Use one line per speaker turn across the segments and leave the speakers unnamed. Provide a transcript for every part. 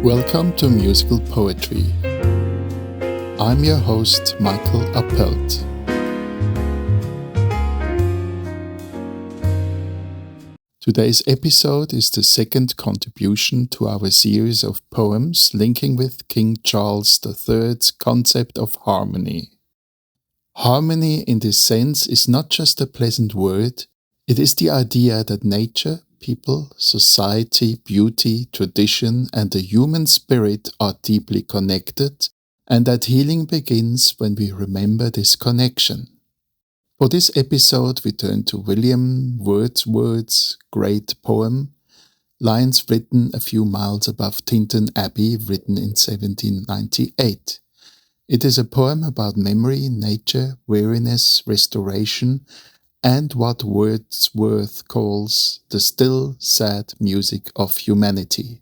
Welcome to Musical Poetry. I'm your host, Michael Appelt. Today's episode is the second contribution to our series of poems linking with King Charles III's concept of harmony. Harmony in this sense is not just a pleasant word, it is the idea that nature, people, society, beauty, tradition, and the human spirit are deeply connected, and that healing begins when we remember this connection. For this episode, we turn to William Wordsworth's great poem, Lines Written a Few Miles Above Tintern Abbey, written in 1798. It is a poem about memory, nature, weariness, restoration, and what Wordsworth calls the still, sad music of humanity.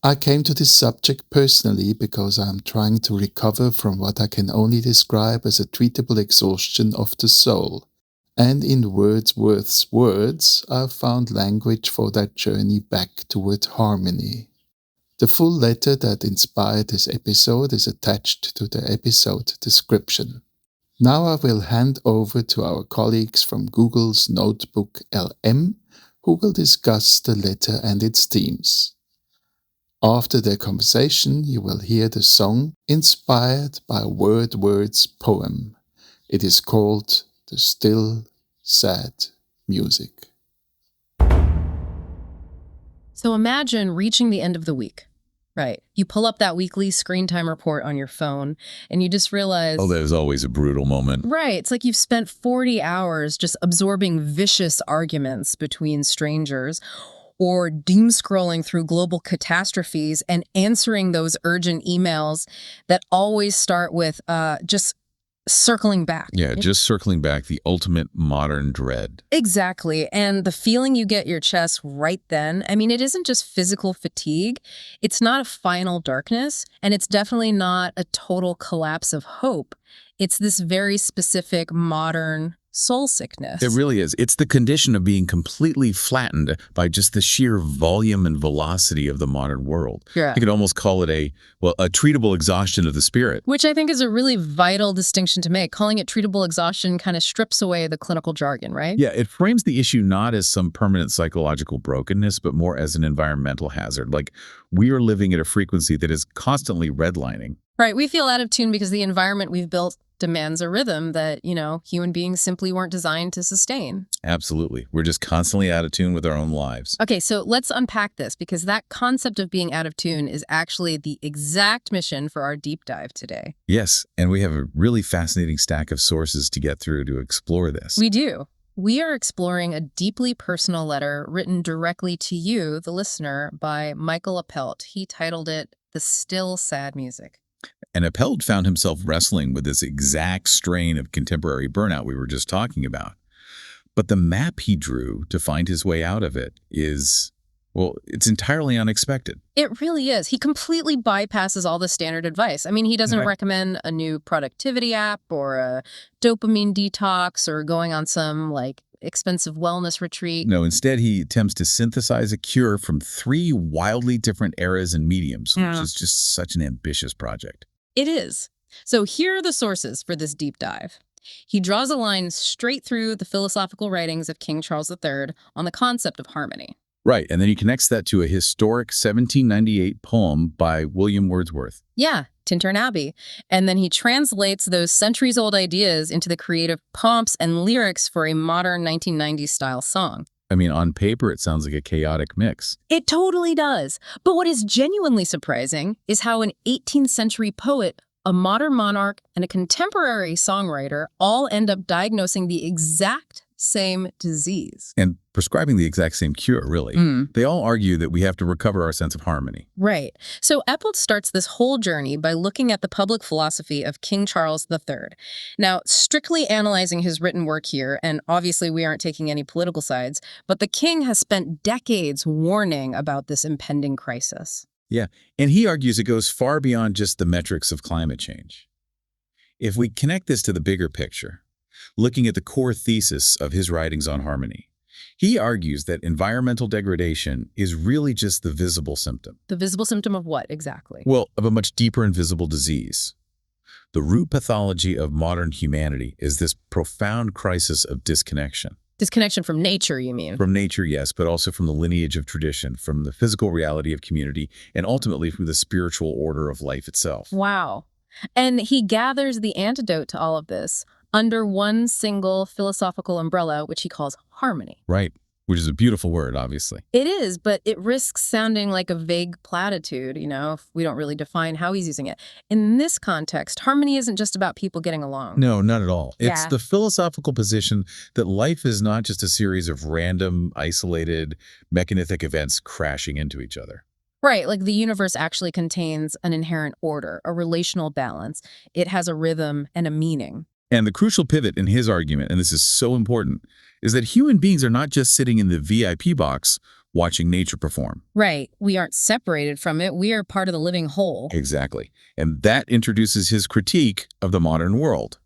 I came to this subject personally because I am trying to recover from what I can only describe as a treatable exhaustion of the soul, and in Wordsworth's words, I have found language for that journey back toward harmony. The full letter that inspired this episode is attached to the episode description. Now I will hand over to our colleagues from Google's NotebookLM, who will discuss the letter and its themes. After their conversation, you will hear the song inspired by Wordsworth's poem. It is called The Still, Sad Music.
So imagine reaching the end of the week. Right. You pull up that weekly screen time report on your phone and you just realize...
Oh, that is always a brutal moment.
Right. It's like you've spent 40 hours just absorbing vicious arguments between strangers or doom scrolling through global catastrophes and answering those urgent emails that always start with just circling back.
Yeah, just circling back, the ultimate modern dread.
Exactly. And the feeling you get your chest right then, I mean, it isn't just physical fatigue. It's not a final darkness, and it's definitely not a total collapse of hope. It's this very specific modern soul sickness.
It really is. It's the condition of being completely flattened by just the sheer volume and velocity of the modern world.
Yeah.
You could almost call it a treatable exhaustion of the spirit.
Which I think is a really vital distinction to make. Calling it treatable exhaustion kind of strips away the clinical jargon, right?
Yeah, it frames the issue not as some permanent psychological brokenness, but more as an environmental hazard. Like, we are living at a frequency that is constantly redlining.
Right. We feel out of tune because the environment we've built demands a rhythm that, human beings simply weren't designed to sustain.
Absolutely. We're just constantly out of tune with our own lives.
Okay, so let's unpack this, because that concept of being out of tune is actually the exact mission for our deep dive today.
Yes, and we have a really fascinating stack of sources to get through to explore this.
We do. We are exploring a deeply personal letter written directly to you, the listener, by Michael Appelt. He titled it The Still, Sad Music.
And Appelt found himself wrestling with this exact strain of contemporary burnout we were just talking about. But the map he drew to find his way out of it is, it's entirely unexpected.
It really is. He completely bypasses all the standard advice. I mean, he doesn't recommend a new productivity app or a dopamine detox or going on some, expensive wellness retreat.
No, instead he attempts to synthesize a cure from 3 wildly different eras and mediums, which is just such an ambitious project.
It is. So here are the sources for this deep dive. He draws a line straight through the philosophical writings of King Charles III on the concept of harmony.
Right, and then he connects that to a historic 1798 poem by William Wordsworth.
Yeah, Tintern Abbey. And then he translates those centuries-old ideas into the creative prompts and lyrics for a modern 1990s style song.
I mean, on paper, it sounds like a chaotic mix.
It totally does. But what is genuinely surprising is how an 18th century poet, a modern monarch, and a contemporary songwriter all end up diagnosing the exact same disease.
And prescribing the exact same cure, really. They all argue that we have to recover our sense of harmony.
Right. So Appelt starts this whole journey by looking at the public philosophy of King Charles III. Now, strictly analyzing his written work here, and obviously we aren't taking any political sides, but the king has spent decades warning about this impending crisis.
Yeah, and he argues it goes far beyond just the metrics of climate change. If we connect this to the bigger picture, looking at the core thesis of his writings on harmony, He argues that environmental degradation is really just the visible symptom.
The visible symptom of what exactly?
Well, of a much deeper invisible disease. The root pathology of modern humanity is this profound crisis of disconnection.
Disconnection from nature, you mean?
From nature, yes, but also from the lineage of tradition, from the physical reality of community, and ultimately from the spiritual order of life itself.
Wow. And he gathers the antidote to all of this under one single philosophical umbrella, which he calls harmony.
Right, which is a beautiful word, obviously.
It is, but it risks sounding like a vague platitude, if we don't really define how he's using it. In this context, harmony isn't just about people getting along.
No, not at all. It's
Yeah.
the philosophical position that life is not just a series of random, isolated, mechanistic events crashing into each other.
Right, like the universe actually contains an inherent order, a relational balance. It has a rhythm and a meaning.
And the crucial pivot in his argument, and this is so important, is that human beings are not just sitting in the VIP box watching nature perform.
Right, we aren't separated from it. We are part of the living whole.
Exactly. And that introduces his critique of the modern world.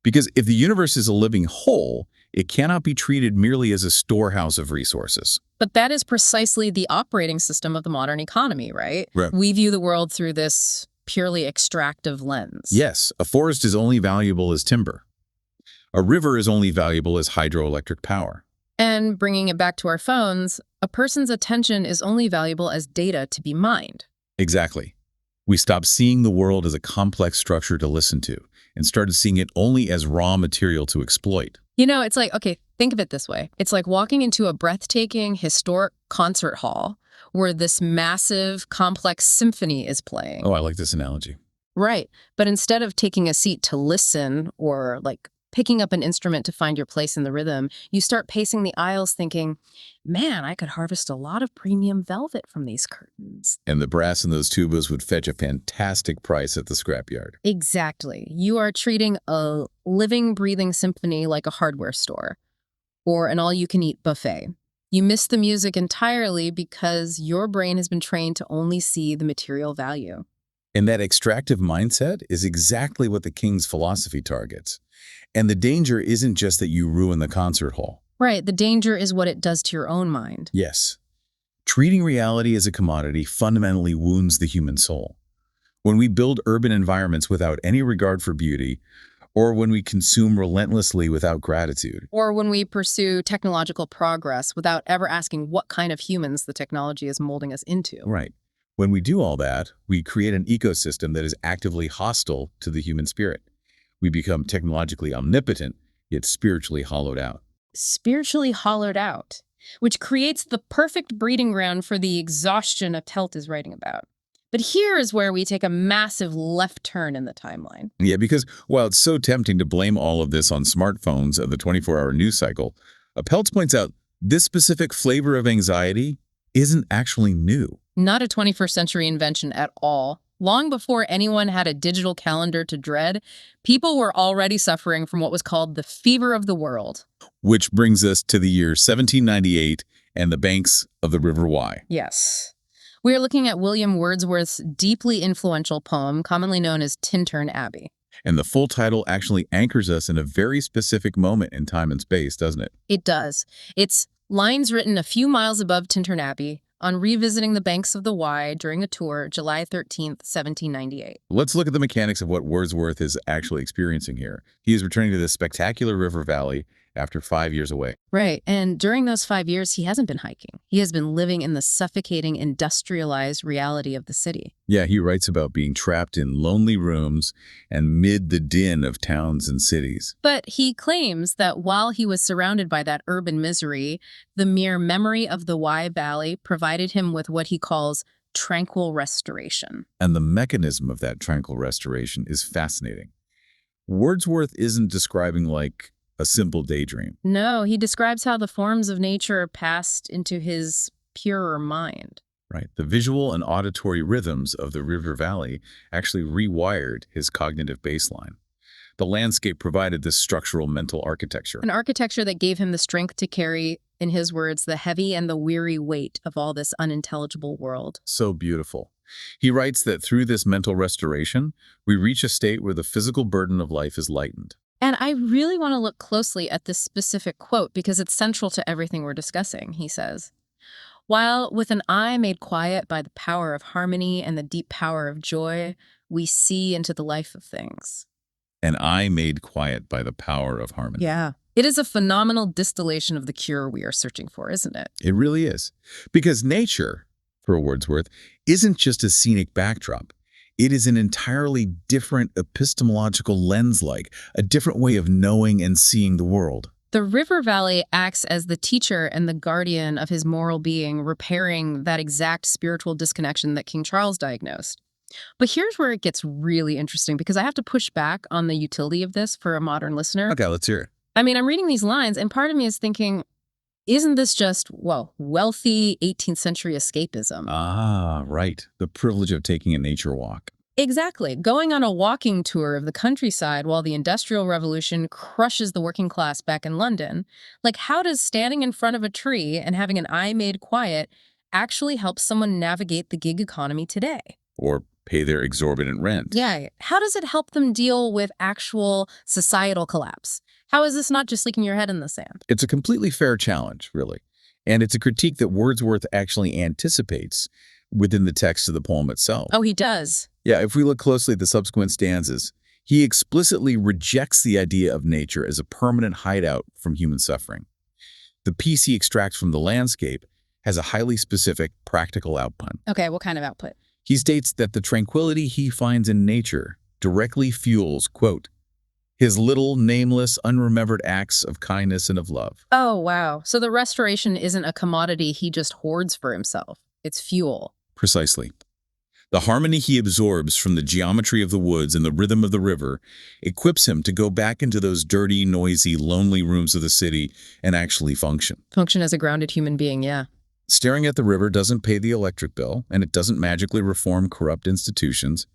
Because if the universe is a living whole, it cannot be treated merely as a storehouse of resources.
But that is precisely the operating system of the modern economy, right?
Right.
We view the world through this purely extractive lens.
Yes, a forest is only valuable as timber. A river is only valuable as hydroelectric power.
And bringing it back to our phones, a person's attention is only valuable as data to be mined.
Exactly. We stopped seeing the world as a complex structure to listen to and started seeing it only as raw material to exploit.
It's like, okay, think of it this way. It's like walking into a breathtaking, historic concert hall where this massive, complex symphony is playing.
Oh, I like this analogy.
Right. But instead of taking a seat to listen or picking up an instrument to find your place in the rhythm, you start pacing the aisles thinking, man, I could harvest a lot of premium velvet from these curtains.
And the brass in those tubas would fetch a fantastic price at the scrapyard.
Exactly. You are treating a living, breathing symphony like a hardware store or an all-you-can-eat buffet. You miss the music entirely because your brain has been trained to only see the material value.
And that extractive mindset is exactly what the King's philosophy targets. And the danger isn't just that you ruin the concert hall.
Right. The danger is what it does to your own mind.
Yes. Treating reality as a commodity fundamentally wounds the human soul. When we build urban environments without any regard for beauty, or when we consume relentlessly without gratitude,
Or when we pursue technological progress without ever asking what kind of humans the technology is molding us into.
right. When we do all that, we create an ecosystem that is actively hostile to the human spirit. We become technologically omnipotent, yet spiritually hollowed out.
Spiritually hollowed out, which creates the perfect breeding ground for the exhaustion Apelt is writing about. But here is where we take a massive left turn in the timeline.
Yeah, because while it's so tempting to blame all of this on smartphones and the 24-hour news cycle, Apelt points out this specific flavor of anxiety isn't actually new.
Not a 21st century invention at all. Long before anyone had a digital calendar to dread, people were already suffering from what was called the fever of the world.
Which brings us to the year 1798 and the banks of the River Wye.
Yes. We are looking at William Wordsworth's deeply influential poem, commonly known as Tintern Abbey.
And the full title actually anchors us in a very specific moment in time and space, doesn't it?
It does. It's lines written a few miles above Tintern Abbey on revisiting the banks of the Wye during a tour, July 13th, 1798.
Let's look at the mechanics of what Wordsworth is actually experiencing here. He is returning to this spectacular river valley after 5 years away.
Right, and during those 5 years, he hasn't been hiking. He has been living in the suffocating, industrialized reality of the city.
Yeah, he writes about being trapped in lonely rooms and mid the din of towns and cities.
But he claims that while he was surrounded by that urban misery, the mere memory of the Wye Valley provided him with what he calls tranquil restoration.
And the mechanism of that tranquil restoration is fascinating. Wordsworth isn't describing like a simple daydream.
No, he describes how the forms of nature passed into his purer mind.
Right. The visual and auditory rhythms of the river valley actually rewired his cognitive baseline. The landscape provided this structural mental architecture.
An architecture that gave him the strength to carry, in his words, the heavy and the weary weight of all this unintelligible world.
So beautiful. He writes that through this mental restoration, we reach a state where the physical burden of life is lightened.
And I really want to look closely at this specific quote because it's central to everything we're discussing, he says. While with an eye made quiet by the power of harmony and the deep power of joy, we see into the life of things.
An eye made quiet by the power of harmony.
Yeah. It is a phenomenal distillation of the cure we are searching for, isn't it?
It really is. Because nature, for Wordsworth, isn't just a scenic backdrop. It is an entirely different epistemological lens, like a different way of knowing and seeing the world.
The river valley acts as the teacher and the guardian of his moral being, repairing that exact spiritual disconnection that King Charles diagnosed. But here's where it gets really interesting, because I have to push back on the utility of this for a modern listener.
Okay, let's hear it.
I mean, I'm reading these lines, and part of me is thinking, isn't this just, wealthy 18th century escapism?
Ah, right. The privilege of taking a nature walk.
Exactly. Going on a walking tour of the countryside while the Industrial Revolution crushes the working class back in London. Like, how does standing in front of a tree and having an eye made quiet actually help someone navigate the gig economy today?
Or pay their exorbitant rent.
Yeah. How does it help them deal with actual societal collapse? How is this not just leaking your head in the sand?
It's a completely fair challenge, really. And it's a critique that Wordsworth actually anticipates within the text of the poem itself.
Oh, he does.
Yeah, if we look closely at the subsequent stanzas, he explicitly rejects the idea of nature as a permanent hideout from human suffering. The piece he extracts from the landscape has a highly specific, practical output.
Okay, what kind of output?
He states that the tranquility he finds in nature directly fuels, quote, his little, nameless, unremembered acts of kindness and of love.
Oh, wow. So the restoration isn't a commodity he just hoards for himself. It's fuel.
Precisely. The harmony he absorbs from the geometry of the woods and the rhythm of the river equips him to go back into those dirty, noisy, lonely rooms of the city and actually function.
Function as a grounded human being, yeah.
Staring at the river doesn't pay the electric bill, and it doesn't magically reform corrupt institutions,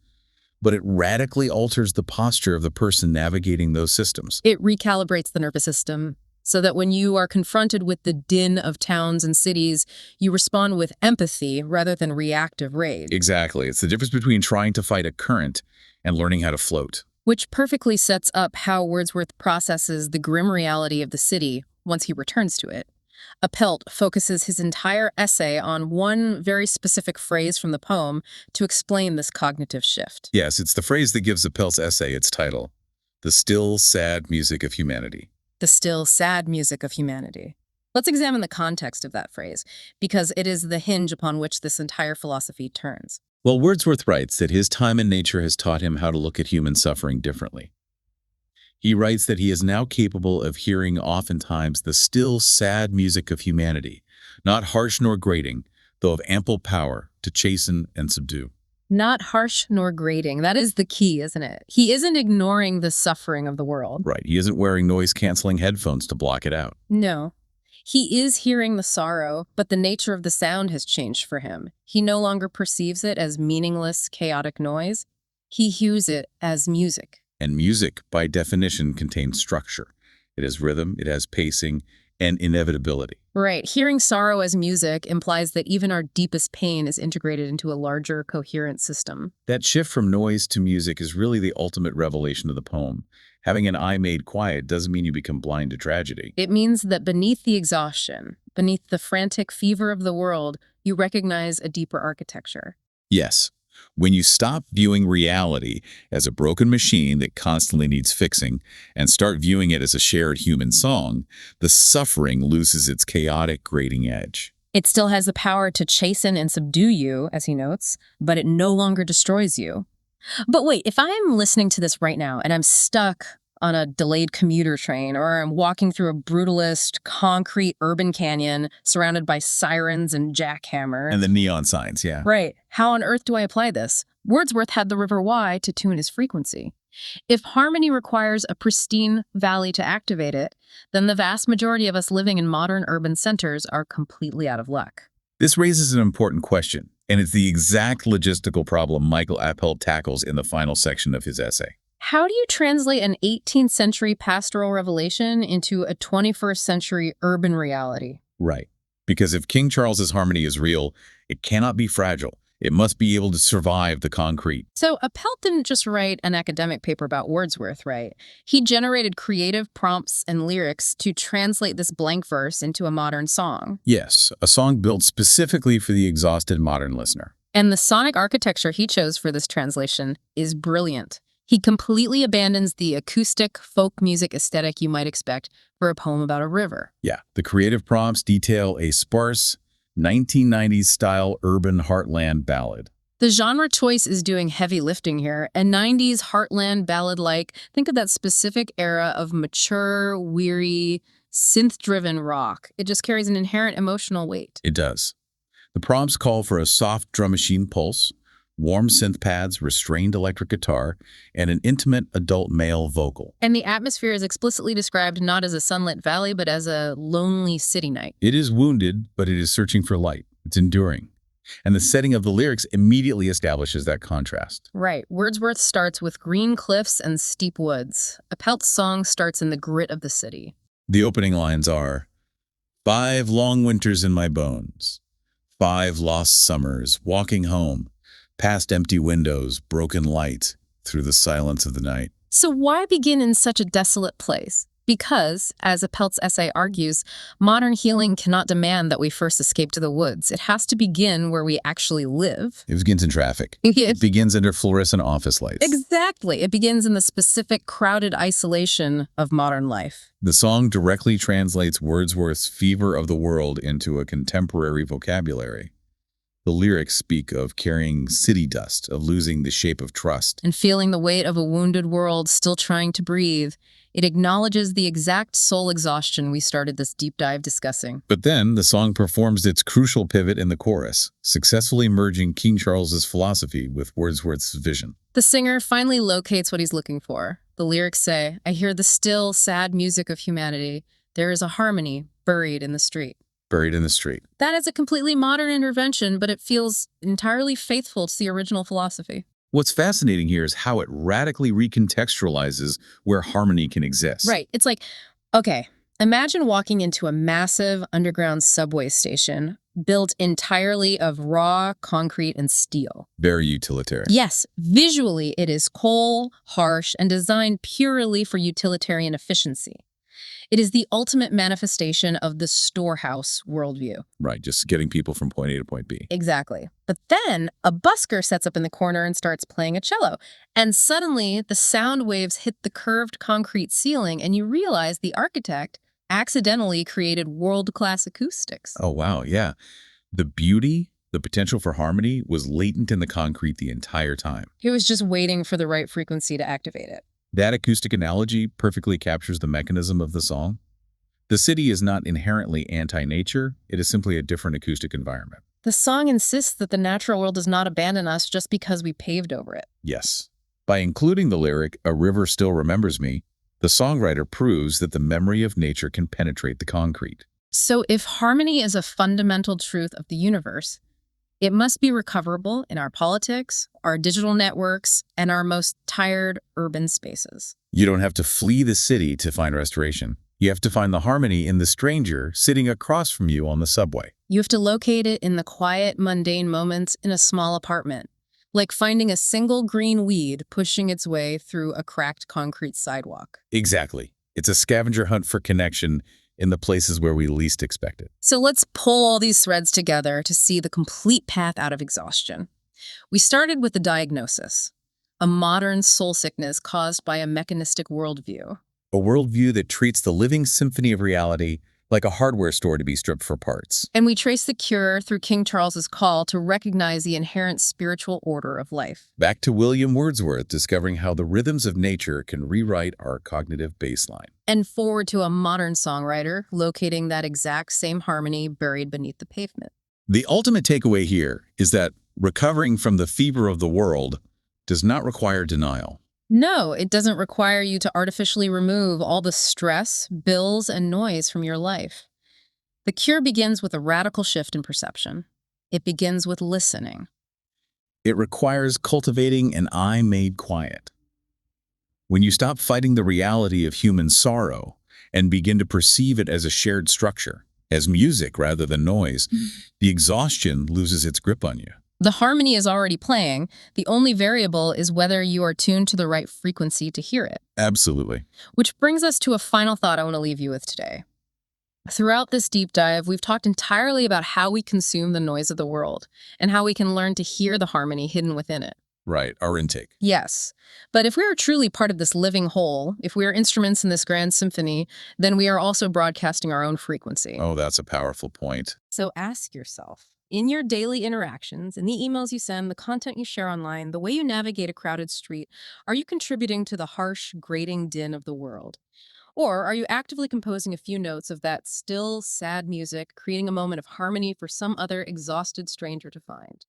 but it radically alters the posture of the person navigating those systems.
It recalibrates the nervous system so that when you are confronted with the din of towns and cities, you respond with empathy rather than reactive rage.
Exactly. It's the difference between trying to fight a current and learning how to float.
Which perfectly sets up how Wordsworth processes the grim reality of the city once he returns to it. Appelt focuses his entire essay on one very specific phrase from the poem to explain this cognitive shift.
Yes, it's the phrase that gives Appelt's essay its title, The Still, Sad Music of Humanity.
The still, sad music of humanity. Let's examine the context of that phrase, because it is the hinge upon which this entire philosophy turns.
Well, Wordsworth writes that his time in nature has taught him how to look at human suffering differently. He writes that he is now capable of hearing oftentimes the still, sad music of humanity, not harsh nor grating, though of ample power to chasten and subdue.
Not harsh nor grating. That is the key, isn't it? He isn't ignoring the suffering of the world.
Right. He isn't wearing noise-canceling headphones to block it out.
No. He is hearing the sorrow, but the nature of the sound has changed for him. He no longer perceives it as meaningless, chaotic noise. He hears it as music.
And music, by definition, contains structure. It has rhythm, it has pacing, and inevitability.
Right. Hearing sorrow as music implies that even our deepest pain is integrated into a larger, coherent system.
That shift from noise to music is really the ultimate revelation of the poem. Having an eye made quiet doesn't mean you become blind to tragedy.
It means that beneath the exhaustion, beneath the frantic fever of the world, you recognize a deeper architecture.
Yes. When you stop viewing reality as a broken machine that constantly needs fixing and start viewing it as a shared human song, the suffering loses its chaotic, grating edge.
It still has the power to chasten and subdue you, as he notes, but it no longer destroys you. But wait, if I'm listening to this right now and I'm stuck on a delayed commuter train, or I'm walking through a brutalist, concrete urban canyon surrounded by sirens and jackhammers.
And the neon signs, yeah.
Right. How on earth do I apply this? Wordsworth had the River Wye to tune his frequency. If harmony requires a pristine valley to activate it, then the vast majority of us living in modern urban centers are completely out of luck.
This raises an important question, and it's the exact logistical problem Michael Appelt tackles in the final section of his essay.
How do you translate an 18th century pastoral revelation into a 21st century urban reality?
Right. Because if King Charles's harmony is real, it cannot be fragile. It must be able to survive the concrete.
So Appelt didn't just write an academic paper about Wordsworth, right? He generated creative prompts and lyrics to translate this blank verse into a modern song.
Yes, a song built specifically for the exhausted modern listener.
And the sonic architecture he chose for this translation is brilliant. He completely abandons the acoustic folk music aesthetic you might expect for a poem about a river.
Yeah, the creative prompts detail a sparse 1990s-style urban heartland ballad.
The genre choice is doing heavy lifting here. A 90s heartland ballad-like, think of that specific era of mature, weary, synth-driven rock. It just carries an inherent emotional weight.
It does. The prompts call for a soft drum machine pulse, warm synth pads, restrained electric guitar, and an intimate adult male vocal.
And the atmosphere is explicitly described not as a sunlit valley, but as a lonely city night.
It is wounded, but it is searching for light. It's enduring. And the setting of the lyrics immediately establishes that contrast.
Right. Wordsworth starts with green cliffs and steep woods. Appelt's song starts in the grit of the city.
The opening lines are, 5 long winters in my bones, 5 lost summers, walking home, past empty windows, broken light, through the silence of the night.
So why begin in such a desolate place? Because, as Appelt's essay argues, modern healing cannot demand that we first escape to the woods. It has to begin where we actually live.
It begins in traffic. It begins under fluorescent office lights.
Exactly. It begins in the specific crowded isolation of modern life.
The song directly translates Wordsworth's fever of the world into a contemporary vocabulary. The lyrics speak of carrying city dust, of losing the shape of trust.
And feeling the weight of a wounded world still trying to breathe. It acknowledges the exact soul exhaustion we started this deep dive discussing.
But then the song performs its crucial pivot in the chorus, successfully merging King Charles's philosophy with Wordsworth's vision.
The singer finally locates what he's looking for. The lyrics say, "I hear the still, sad music of humanity. There is a harmony buried in the street."
Buried in the street.
That is a completely modern intervention, but it feels entirely faithful to the original philosophy.
What's fascinating here is how it radically recontextualizes where harmony can exist.
Right. It's like, okay, imagine walking into a massive underground subway station built entirely of raw concrete and steel.
Very utilitarian.
Yes, visually it is cold, harsh, and designed purely for utilitarian efficiency. It is the ultimate manifestation of the storehouse worldview.
Right, just getting people from point A to point B.
Exactly. But then a busker sets up in the corner and starts playing a cello. And suddenly the sound waves hit the curved concrete ceiling and you realize the architect accidentally created world-class acoustics.
Oh, wow, yeah. The beauty, the potential for harmony was latent in the concrete the entire time.
He was just waiting for the right frequency to activate it.
That acoustic analogy perfectly captures the mechanism of the song. The city is not inherently anti-nature, it is simply a different acoustic environment.
The song insists that the natural world does not abandon us just because we paved over it.
Yes. By including the lyric, "A river still remembers me," the songwriter proves that the memory of nature can penetrate the concrete.
So if harmony is a fundamental truth of the universe, it must be recoverable in our politics, our digital networks, and our most tired urban spaces.
You don't have to flee the city to find restoration. You have to find the harmony in the stranger sitting across from you on the subway.
You have to locate it in the quiet, mundane moments in a small apartment, like finding a single green weed pushing its way through a cracked concrete sidewalk.
Exactly. It's a scavenger hunt for connection in the places where we least expect it.
So let's pull all these threads together to see the complete path out of exhaustion. We started with the diagnosis, a modern soul sickness caused by a mechanistic worldview.
A worldview that treats the living symphony of reality like a hardware store to be stripped for parts.
And we trace the cure through King Charles's call to recognize the inherent spiritual order of life.
Back to William Wordsworth discovering how the rhythms of nature can rewrite our cognitive baseline.
And forward to a modern songwriter locating that exact same harmony buried beneath the pavement.
The ultimate takeaway here is that recovering from the fever of the world does not require denial.
No, it doesn't require you to artificially remove all the stress, bills, and noise from your life. The cure begins with a radical shift in perception. It begins with listening.
It requires cultivating an eye made quiet. When you stop fighting the reality of human sorrow and begin to perceive it as a shared structure, as music rather than noise, the exhaustion loses its grip on you.
The harmony is already playing. The only variable is whether you are tuned to the right frequency to hear it.
Absolutely.
Which brings us to a final thought I want to leave you with today. Throughout this deep dive, we've talked entirely about how we consume the noise of the world and how we can learn to hear the harmony hidden within it.
Right, our intake.
Yes, but if we are truly part of this living whole, if we are instruments in this grand symphony, then we are also broadcasting our own frequency.
Oh, that's a powerful point.
So ask yourself, in your daily interactions, in the emails you send, the content you share online, the way you navigate a crowded street, are you contributing to the harsh, grating din of the world? Or are you actively composing a few notes of that still, sad music, creating a moment of harmony for some other exhausted stranger to find?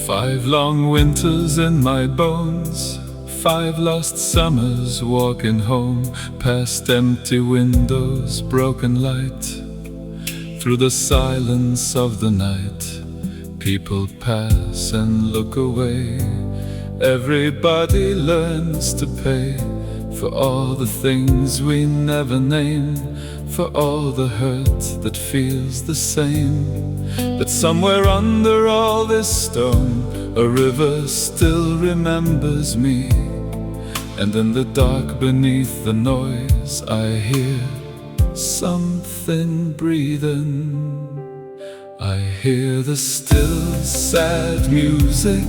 Five long winters in my bones, 5 lost summers walking home, past empty windows, broken light. Through the silence of the night, people pass and look away. Everybody learns to pay for all the things we never name, for all the hurt that feels the same. But somewhere under all this stone, a river still remembers me. And in the dark beneath the noise, I hear something breathing. I hear the still sad music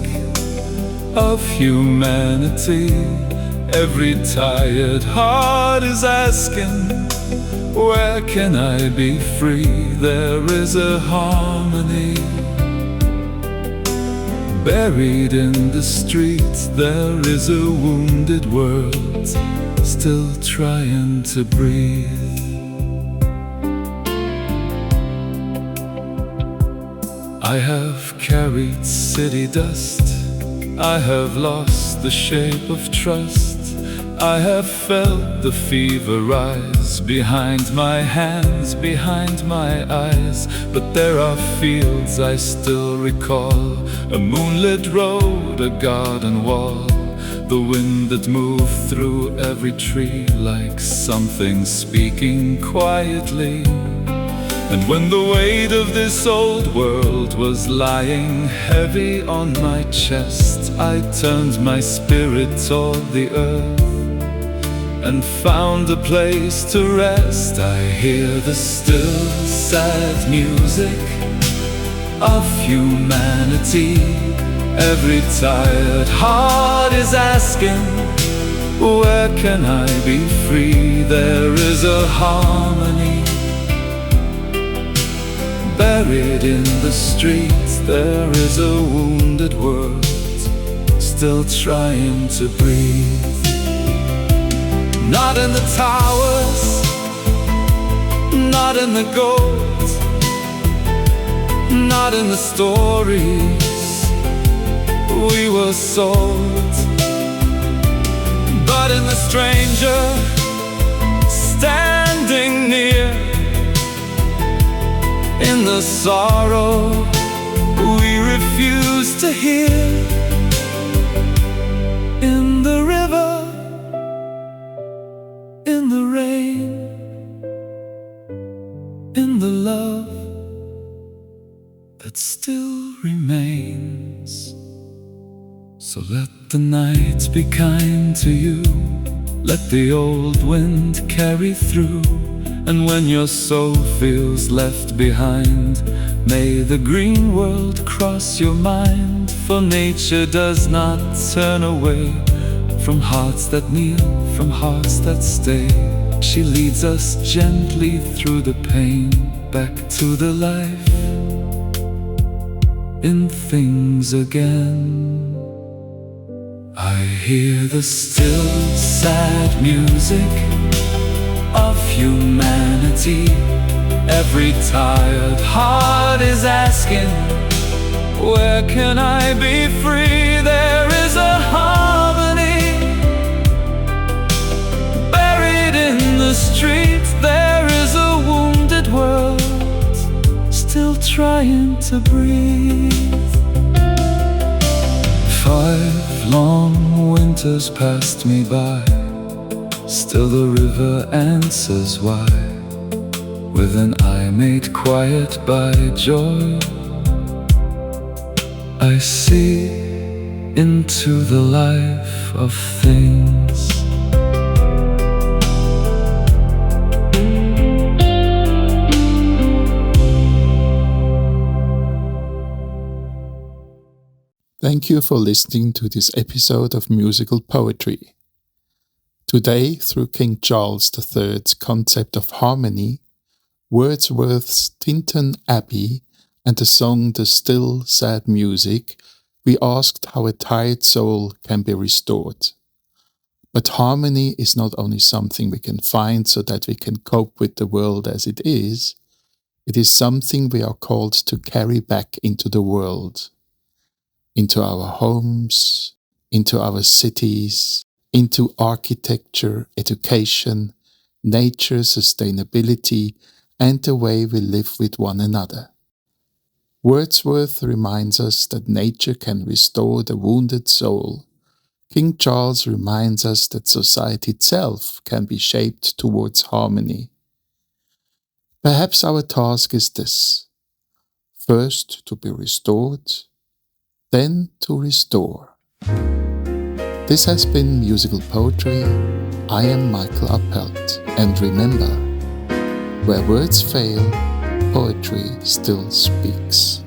of humanity. Every tired heart is asking, where can I be free? There is a harmony. Buried in the streets, there is a wounded world, still trying to breathe. I have carried city dust, I have lost the shape of trust. I have felt the fever rise behind my hands, behind my eyes. But there are fields I still recall, a moonlit road, a garden wall, the wind that moved through every tree like something speaking quietly. And when the weight of this old world was lying heavy on my chest, I turned my spirit toward the earth and found a place to rest. I hear the still sad music of humanity. Every tired heart is asking, where can I be free? There is a harmony. Buried in the streets, there is a wounded world, still trying to breathe. Not in the towers, not in the gold, not in the stories we were sold, but in the stranger standing near, in the sorrow we refuse to hear, in the river, in the rain, in the love that still remains. So let the night be kind to you, let the old wind carry through. And when your soul feels left behind, may the green world cross your mind. For nature does not turn away from hearts that kneel, from hearts that stay. She leads us gently through the pain, back to the life in things again. I hear the still sad music of humanity. Every tired heart is asking, where can I be free? There is a harmony. Buried in the streets, there is a wounded world, still trying to breathe. 5 long winters passed me by, still the river answers why, with an eye made quiet by joy. I see into the life of things.
Thank you for listening to this episode of Musical Poetry. Today, through King Charles III's concept of harmony, Wordsworth's Tintern Abbey, and the song The Still Sad Music, we asked how a tired soul can be restored. But harmony is not only something we can find so that we can cope with the world as it is something we are called to carry back into the world. Into our homes, into our cities, into architecture, education, nature, sustainability, and the way we live with one another. Wordsworth reminds us that nature can restore the wounded soul. King Charles reminds us that society itself can be shaped towards harmony. Perhaps our task is this: first to be restored, then to restore. This has been Musical Poetry. I am Michael Appelt, and remember, where words fail, poetry still speaks.